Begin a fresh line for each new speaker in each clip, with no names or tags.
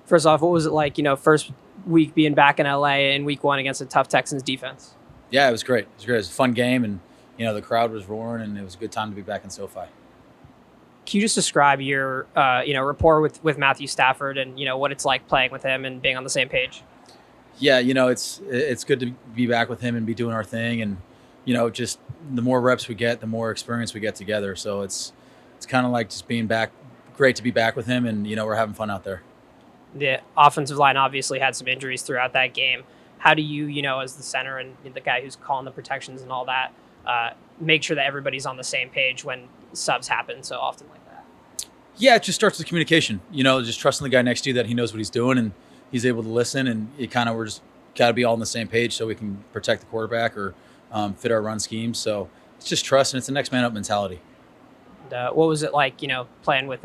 First off, what was it like, first week being back in LA in week one against a tough Texans defense?
Yeah, it was great. It was great. It was a fun game, and the crowd was roaring, and it was a good time to be back in SoFi.
Can you just describe your, rapport with Matthew Stafford and, what it's like playing with him and being on the same page?
Yeah, it's good to be back with him and be doing our thing, and just the more reps we get, the more experience we get together. So it's kind of like just being back. Great to be back with him, and we're having fun out there.
The offensive line obviously had some injuries throughout that game. How do you, as the center and the guy who's calling the protections and all that, make sure that everybody's on the same page when subs happen so often like that?
Yeah, it just starts with communication. Just trusting the guy next to you that he knows what he's doing and he's able to listen, and we're just got to be all on the same page so we can protect the quarterback or fit our run scheme. So it's just trust, and it's a next man up mentality.
And, what was it like, playing with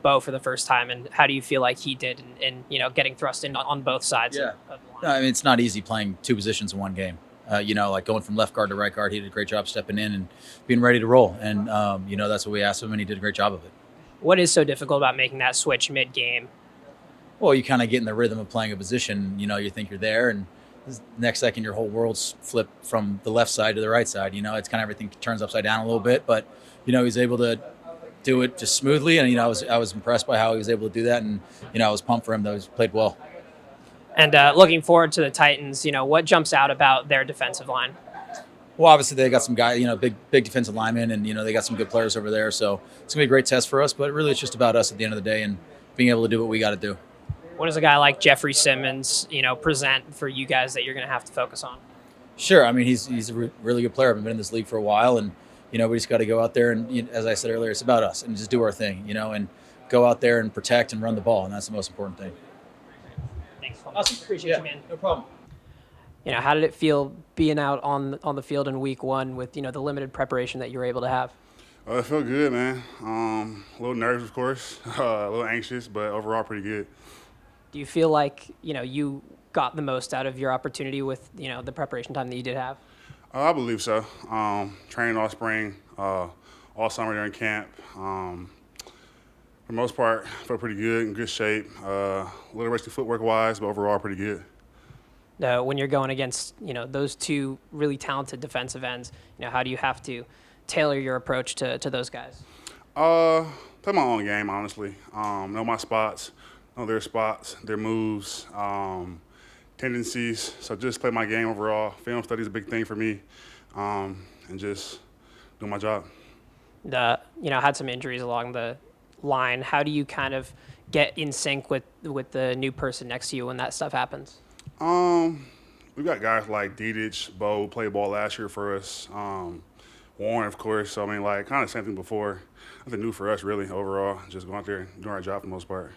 Beaux for the first time, and how do you feel like he did in getting thrust in on both sides?
Yeah.
Of the line?
No, I mean, it's not easy playing two positions in one game. Like going from left guard to right guard, he did a great job stepping in and being ready to roll. And, that's what we asked him, and he did a great job of it.
What is so difficult about making that switch mid-game?
Well, you kind of get in the rhythm of playing a position. You think you're there, and the next second your whole world's flipped from the left side to the right side. It's kind of everything turns upside down a little bit, but he's able to do it just smoothly, and I was impressed by how he was able to do that, and I was pumped for him. That he played well.
And looking forward to the Titans, what jumps out about their defensive line?
Well, obviously they got some guys, big defensive linemen, and they got some good players over there. So it's gonna be a great test for us. But really, it's just about us at the end of the day and being able to do what we got to do.
What does a guy like Jeffrey Simmons, present for you guys that you're going to have to focus on?
Sure, I mean he's a really good player. I've been in this league for a while, and we just got to go out there and, as I said earlier, it's about us and just do our thing, and go out there and protect and run the ball, and that's the most important thing.
Thanks, Coleman. Awesome. Appreciate you, man.
No problem.
How did it feel being out on the field in week one with the limited preparation that you were able to have?
It felt good, man. A little nervous, of course, a little anxious, but overall pretty good.
Do you feel like you got the most out of your opportunity with the preparation time that you did have?
I believe so. Training all spring, all summer during camp. For the most part, felt pretty good, in good shape. A little rusty footwork-wise, but overall pretty good.
When you're going against those two really talented defensive ends, how do you have to tailor your approach to those guys?
Play my own game, honestly. Know my spots, know their spots, their moves, tendencies. So just play my game overall. Film study is a big thing for me, and just do my job.
Had some injuries along the line. How do you kind of get in sync with the new person next to you when that stuff happens?
We've got guys like Dedich, Beaux, who played ball last year for us. Warren, of course. So, kind of same thing before. Nothing new for us, really, overall. Just going out there and doing our job for the most part.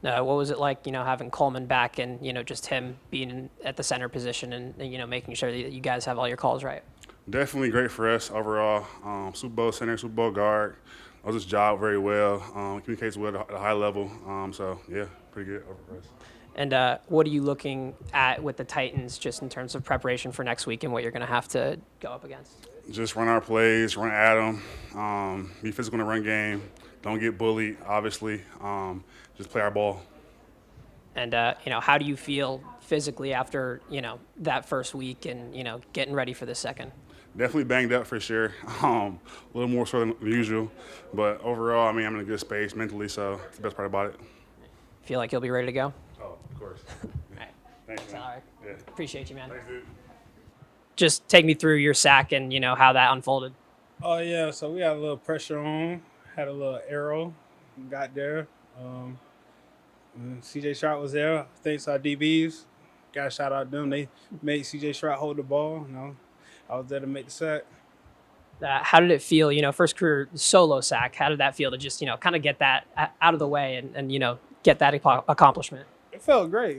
What was it like, having Coleman back and, just him being at the center position and, making sure that you guys have all your calls right?
Definitely great for us overall. Super Bowl center, Super Bowl guard. Knows his job very well. Communicates well at a high level. So, yeah, pretty good over for us.
And what are you looking at with the Titans just in terms of preparation for next week and what you're going to have to go up against?
Just run our plays, run at them, be physical in the run game. Don't get bullied, obviously. Just play our ball.
And, how do you feel physically after, that first week and, getting ready for the second?
Definitely banged up for sure. A little more so than usual. But overall, I'm in a good space mentally, so it's the best part about it.
Feel like you'll be ready to go?
Oh, of course.
All right.
Thanks, man.
Alaric.
Yeah.
Appreciate you, man.
Thanks, dude.
Just take me through your sack and, how that unfolded.
Oh, yeah, so we had a little pressure on, had a little arrow, got there. C.J. Stroud was there. Thanks to our DBs. Got to shout out them. They made C.J. Stroud hold the ball. I was there to make the sack.
How did it feel, first career solo sack? How did that feel to just, kind of get that out of the way and get that accomplishment?
It felt great,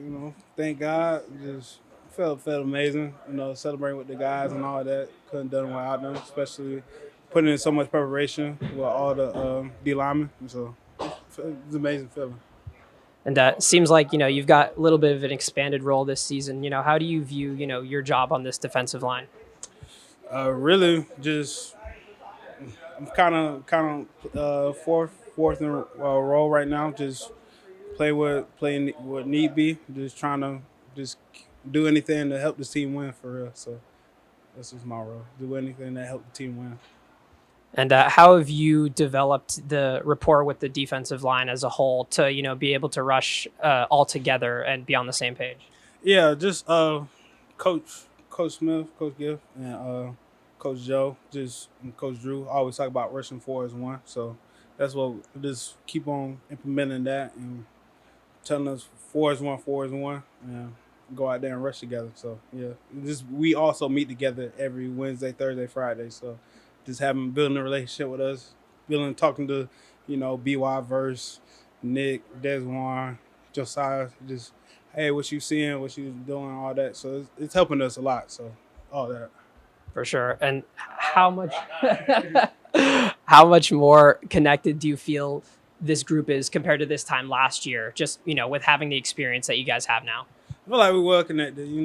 Thank God. Just felt amazing, celebrating with the guys and all that. Couldn't done without them, especially putting in so much preparation with all the D linemen. So it was an amazing feeling.
And it seems like, you've got a little bit of an expanded role this season. How do you view, your job on this defensive line?
Really, just I'm kind of fourth in role right now. Just play what need be. Just trying to just do anything to help the team win for real. So that's just my role. Do anything that help the team win.
And how have you developed the rapport with the defensive line as a whole to, be able to rush all together and be on the same page?
Yeah, just Coach Smith, Coach Giff, and Coach Joe, and Coach Drew always talk about rushing 4 as one. So that's what just keep on implementing that and telling us 4 is 1, 4 is 1, and go out there and rush together. So yeah, we also meet together every Wednesday, Thursday, Friday. So just building a relationship with us, talking to, BY Verse, Nick, Desjuan, Josiah, just, hey, what you seeing, what you doing, all that. So it's helping us a lot. So all that.
For sure. And how much more connected do you feel this group is compared to this time last year? Just, with having the experience that you guys have now.
I feel like we're well connected. We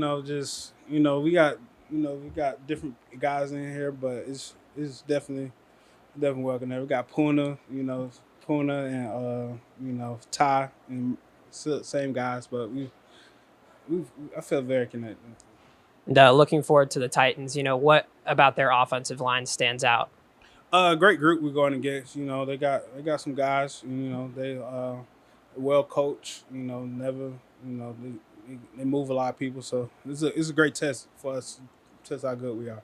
got different guys in here, but it's definitely well connected. We got Puna, and Ty, and same guys, but I feel very connected.
And looking forward to the Titans, what about their offensive line stands out?
Great group we're going against. They got some guys. They well coached. They move a lot of people. So it's a great test for us to test how good we are.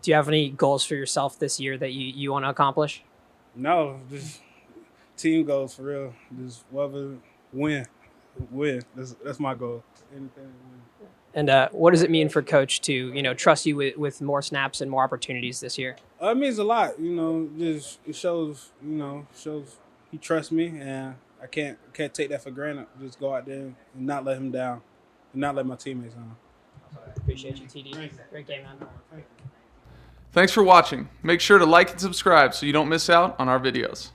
Do you have any goals for yourself this year that you want to accomplish?
No, just team goals for real. Just whoever win. That's my goal. Anything win.
And what does it mean for Coach to trust you with more snaps and more opportunities this year?
It means a lot. Just it shows he trusts me, and I can't take that for granted. Just go out there and not let him down, and not let my teammates down.
Appreciate you, TD. Great game, man.
Thanks for watching. Make sure to like and subscribe so you don't miss out on our videos.